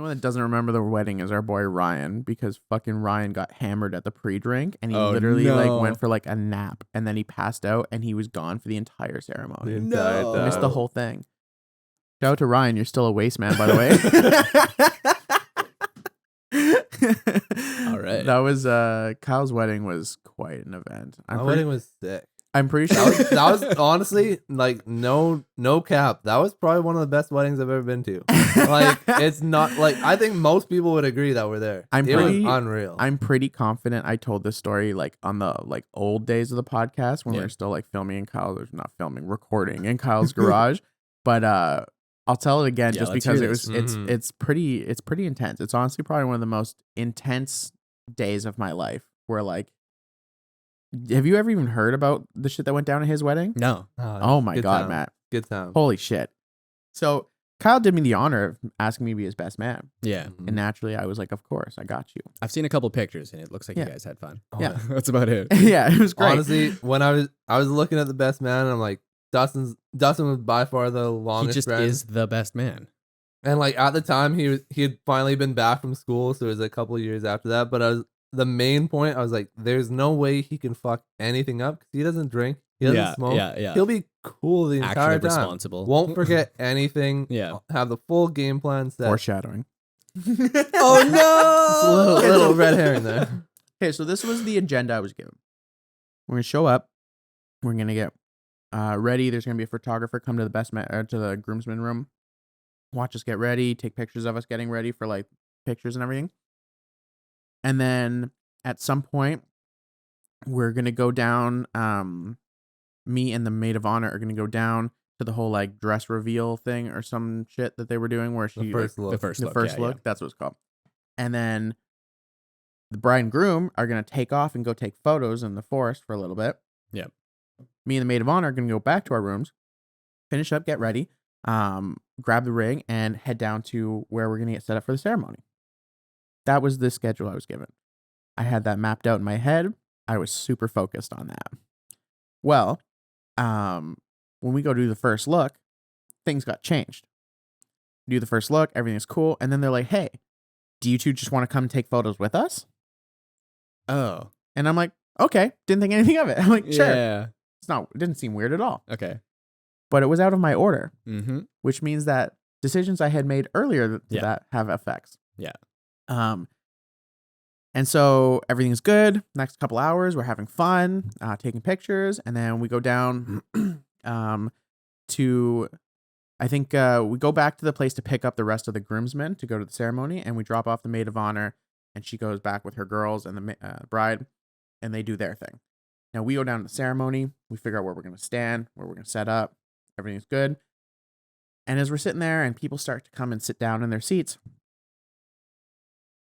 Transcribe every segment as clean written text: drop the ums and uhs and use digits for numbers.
one that doesn't remember the wedding is our boy Ryan, because fucking Ryan got hammered at the pre-drink and he literally like went for like a nap and then he passed out and he was gone for the entire ceremony. He missed the whole thing. Shout out to Ryan, you're still a waste man, by the way. All right. That was Kyle's wedding was quite an event. My wedding was sick. I'm pretty sure that was honestly like no cap. That was probably one of the best weddings I've ever been to. Like it's not like I think most people would agree that we're there. It was unreal. I'm pretty confident I told this story like on the like old days of the podcast when we were still like filming in Kyle's, not filming, recording in Kyle's garage. But I'll tell it again just because it's pretty intense. It's honestly probably one of the most intense days of my life where like, have you ever even heard about the shit that went down at his wedding? No. Oh my God, time. Matt. Good time. Holy shit. So Kyle did me the honor of asking me to be his best man. Yeah. And naturally I was like, of course, I got you. I've seen a couple pictures and it looks like you guys had fun. Oh, yeah. That's about it. Yeah, it was great. Honestly, when I was looking at the best man and I'm like, Dustin was by far the longest. He just friend. is the best man. And like at the time he had finally been back from school, so it was a couple of years after that. But the main point, I was like, there's no way he can fuck anything up because he doesn't drink, he doesn't smoke. Yeah. He'll be cool the entire time. Responsible. Won't forget anything. Yeah. Have the full game plan set. Foreshadowing. Oh no! Just a little red herring there. Okay, so this was the agenda I was given. We're gonna show up. We're gonna get ready. There's gonna be a photographer come to the to the groomsmen room, watch us get ready, take pictures of us getting ready for like pictures and everything. And then at some point, we're gonna go down. Me and the maid of honor are gonna go down to the whole like dress reveal thing or some shit that they were doing where she The first look. the first look. That's what it's called. And then the bride and groom are gonna take off and go take photos in the forest for a little bit. Yep. Me and the maid of honor are gonna go back to our rooms, finish up, get ready, grab the ring, and head down to where we're gonna get set up for the ceremony. That was the schedule I was given. I had that mapped out in my head. I was super focused on that. Well, when we go do the first look, things got changed. Do the first look, everything's cool, and then they're like, "Hey, do you two just want to come take photos with us?" Oh. And I'm like, "Okay." Didn't think anything of it. I'm like, "Sure." Yeah. It didn't seem weird at all. Okay. But it was out of my order, Mm-hmm. which means that decisions I had made earlier that have effects. Yeah. And so everything's good. Next couple hours, we're having fun, taking pictures, and then we go down to, I think we go back to the place to pick up the rest of the groomsmen to go to the ceremony, and we drop off the maid of honor, and she goes back with her girls and the bride, and they do their thing. Now we go down to the ceremony, we figure out where we're going to stand, where we're going to set up, everything's good. And as we're sitting there and people start to come and sit down in their seats,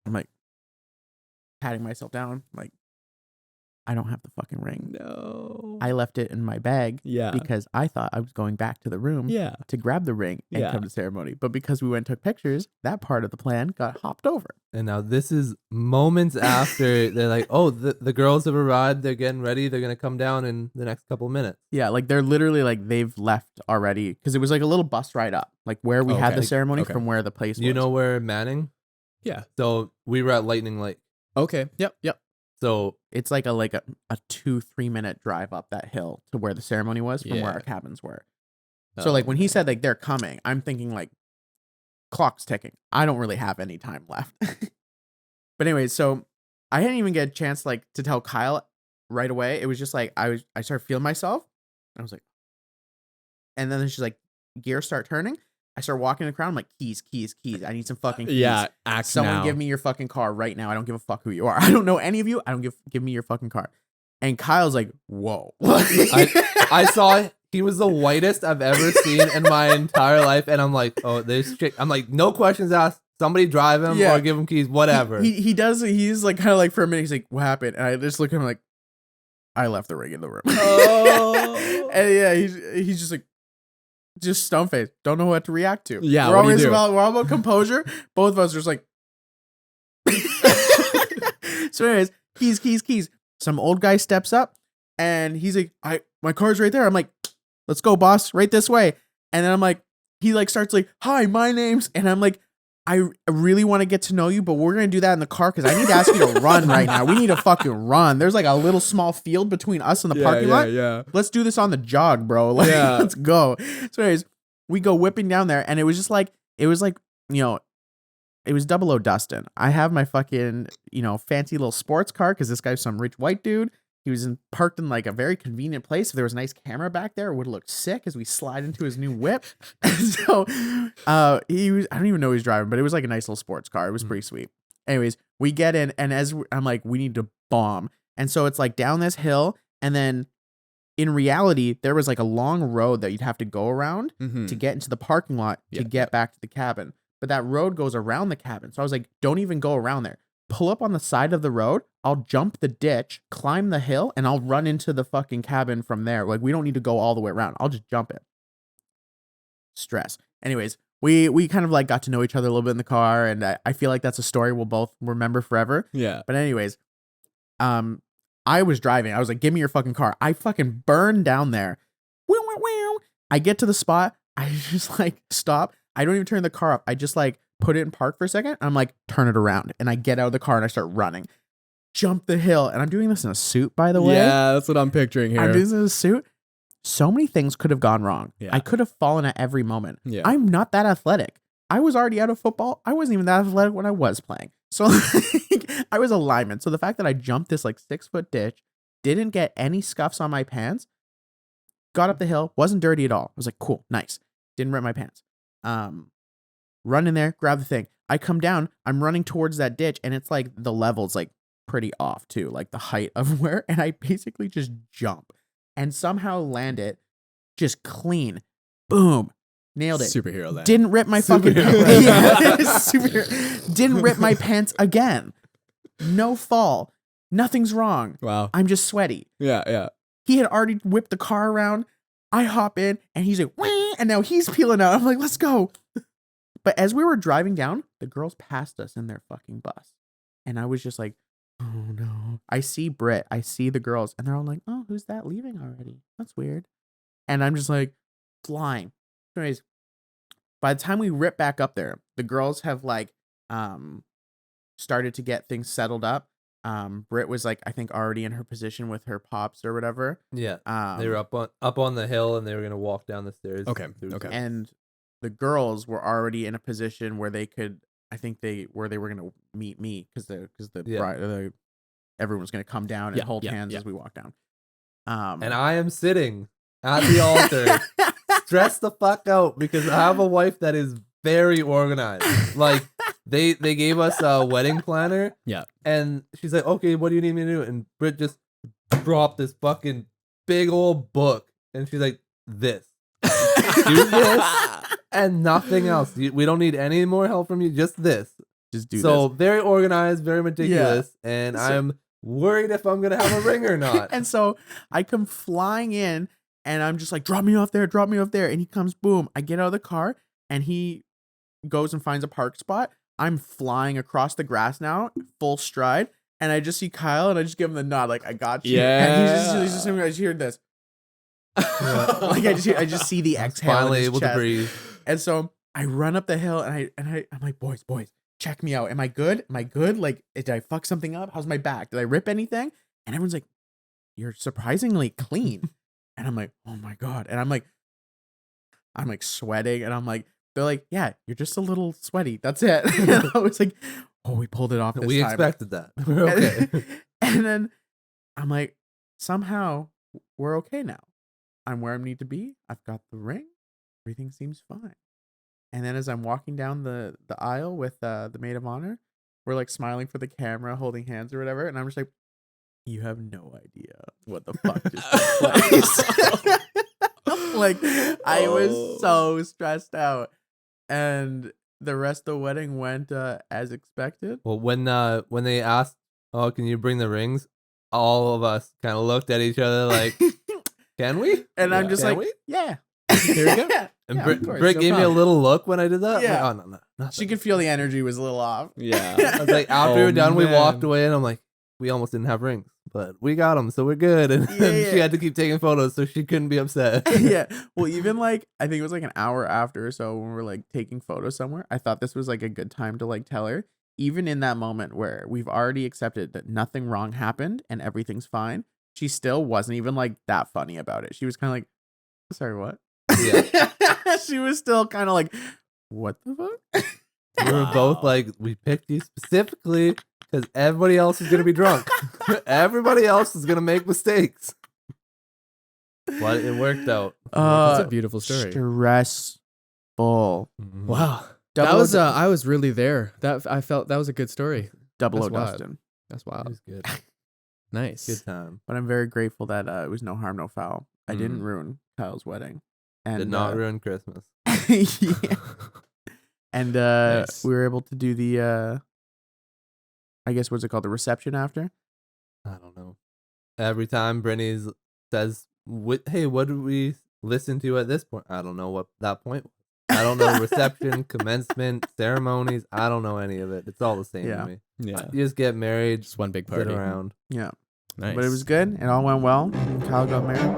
I'm like, patting myself down, like, I don't have the fucking ring. No. I left it in my bag because I thought I was going back to the room to grab the ring and come to the ceremony. But because we went and took pictures, that part of the plan got hopped over. And now this is moments after they're like, oh, the girls have arrived. They're getting ready. They're going to come down in the next couple minutes. Yeah, like they're literally like they've left already because it was like a little bus ride up, like where we had the ceremony from where the place was. You know where Manning? Yeah. So we were at Lightning Lake. Okay. Yep. So it's like a 2-3 minute drive up that hill to where the ceremony was from where our cabins were. So like when he said like they're coming, I'm thinking like clock's ticking. I don't really have any time left. But anyway, so I didn't even get a chance like to tell Kyle right away. It was just like I started feeling myself. And I was like, and then she's like, gears start turning. I start walking the crowd. I'm like, keys. I need some fucking keys. Yeah, Someone give me your fucking car right now. I don't give a fuck who you are. I don't know any of you. I don't give me your fucking car. And Kyle's like, whoa. I saw he was the whitest I've ever seen in my entire life. And I'm like, oh, this chick. I'm like, no questions asked. Somebody drive him or give him keys, whatever. He does. He's like kind of like for a minute. He's like, what happened? And I just look at him like, I left the ring in the room. Oh. And yeah, he's just like, just stone face. Don't know what to react to. Yeah, we're what do you do? we're all about composure. Both of us are just like. So, anyways, keys. Some old guy steps up, and he's like, my car's right there. I'm like, let's go, boss. Right this way. And then I'm like, he like starts like, hi, my name's, and I'm like, I really want to get to know you, but we're going to do that in the car because I need to ask you to run right now. We need to fucking run. There's like a little small field between us and the parking lot. Yeah. Let's do this on the jog, bro. Like, let's go. So anyways, we go whipping down there, and it was just like, it was 00 Dustin. I have my fucking, fancy little sports car because this guy's some rich white dude. He was parked in like a very convenient place. If there was a nice camera back there, it would have looked sick as we slide into his new whip. And so I don't even know he was driving, but it was like a nice little sports car. It was pretty sweet. Anyways, we get in, and I'm like, we need to bomb. And so it's like down this hill, and then in reality, there was like a long road that you'd have to go around to get into the parking lot to get back to the cabin. But that road goes around the cabin. So I was like, don't even go around there. Pull up on the side of the road. I'll jump the ditch, climb the hill, and I'll run into the fucking cabin from there. Like, we don't need to go all the way around. I'll just jump it. Stress. Anyways, we kind of like got to know each other a little bit in the car, and I feel like that's a story we'll both remember forever. Yeah. But anyways, I was driving. I was like, give me your fucking car. I fucking burned down there. I get to the spot. I just like stop. I don't even turn the car up. I just like put it in park for a second. I'm like, turn it around. And I get out of the car and I start running. Jump the hill. And I'm doing this in a suit, by the way. Yeah, that's what I'm picturing here. I'm doing this in a suit. So many things could have gone wrong. Yeah. I could have fallen at every moment. Yeah. I'm not that athletic. I was already out of football. I wasn't even that athletic when I was playing. So like, I was a lineman. So the fact that I jumped this like 6-foot ditch, didn't get any scuffs on my pants, got up the hill, wasn't dirty at all. I was like, cool, nice. Didn't rip my pants. Run in there, grab the thing. I come down, I'm running towards that ditch, and it's like the level's like pretty off too, like the height of where, and I basically just jump and somehow land it just clean. Boom. Nailed it. Superhero land. Didn't rip my fucking pants. Yeah, superhero. Didn't rip my pants again. No fall. Nothing's wrong. Wow. I'm just sweaty. Yeah. He had already whipped the car around. I hop in and he's like, wah, and now he's peeling out. I'm like, let's go. But as we were driving down, the girls passed us in their fucking bus. And I was just like, oh no. I see Britt. I see the girls. And they're all like, oh, who's that leaving already? That's weird. And I'm just like, flying. Anyways, by the time we rip back up there, the girls have like started to get things settled up. Britt was like, I think already in her position with her pops or whatever. Yeah. They were up on the hill and they were gonna walk down the stairs. Okay. And the girls were already in a position where they could, I think they were gonna meet me because everyone was gonna come down and hold hands as we walk down. And I am sitting at the altar, stressed the fuck out because I have a wife that is very organized. Like they gave us a wedding planner. Yeah. And she's like, okay, what do you need me to do? And Britt just dropped this fucking big old book. And she's like, this. Do this and nothing else. We don't need any more help from you. Just this. Just do this. So very organized, very meticulous. Yeah. And I'm worried if I'm going to have a ring or not. And so I come flying in and I'm just like, drop me off there. And he comes, boom. I get out of the car and he goes and finds a park spot. I'm flying across the grass now, full stride, and I just see Kyle, and I just give him the nod, like I got you. Yeah. And he's just I just hear this, like I just see the exhale. Finally in his able chest. to breathe. And so I run up the hill, and I'm like, boys, check me out. Am I good? Like, did I fuck something up? How's my back? Did I rip anything? And everyone's like, you're surprisingly clean. And I'm like, oh my god. And I'm like sweating, and I'm like. They're like, yeah, you're just a little sweaty. That's it. And I was like, oh, we pulled it off this we time. expected that. We're okay. And then I'm like, somehow we're okay now. I'm where I need to be. I've got the ring. Everything seems fine. And then as I'm walking down the aisle with the maid of honor, we're like smiling for the camera, holding hands or whatever. And I'm just like, you have no idea what the fuck just took place. Like, I was so stressed out. And the rest of the wedding went as expected. Well, when they asked, "Oh, can you bring the rings?" all of us kind of looked at each other like, "Can we?" And I'm just Can like, we? "Yeah." Here we go. And Yeah, Britt gave me a little look when I did that. Yeah. I'm like, oh no, nothing. She could feel the energy was a little off. Yeah. I was like, after we were done, we man. walked away, and I'm like, we almost didn't have rings, but we got them, so we're good. And then she had to keep taking photos, so she couldn't be upset. Yeah. Well, even like I think it was like an hour after or so when we were like taking photos somewhere, I thought this was like a good time to like tell her. Even in that moment where we've already accepted that nothing wrong happened and everything's fine, she still wasn't even like that funny about it. She was kind of like, sorry, what? Yeah. She was still kind of like, what the fuck? We were both like, we picked you specifically because everybody else is going to be drunk. Everybody else is going to make mistakes. But it worked out. That's a beautiful story. Stressful. Mhm. Wow. Double That was O- I was really there. I felt that was a good story. Double O That's wild. Dustin. That's It wild. was good. Nice. Good time. But I'm very grateful that it was no harm, no foul. I didn't ruin Kyle's wedding. And Did not ruin Christmas. yeah. And Nice. we were able to do the I guess what's it called? The reception after? I don't know. Every time Brittany says, hey, what did we listen to at this point? I don't know what that point was. I don't know reception, commencement, ceremonies. I don't know any of it. It's all the same Yeah. to me. Yeah. You just get married, Just one big sit party. around. Yeah. Nice. But it was good. It all went well. Kyle got married.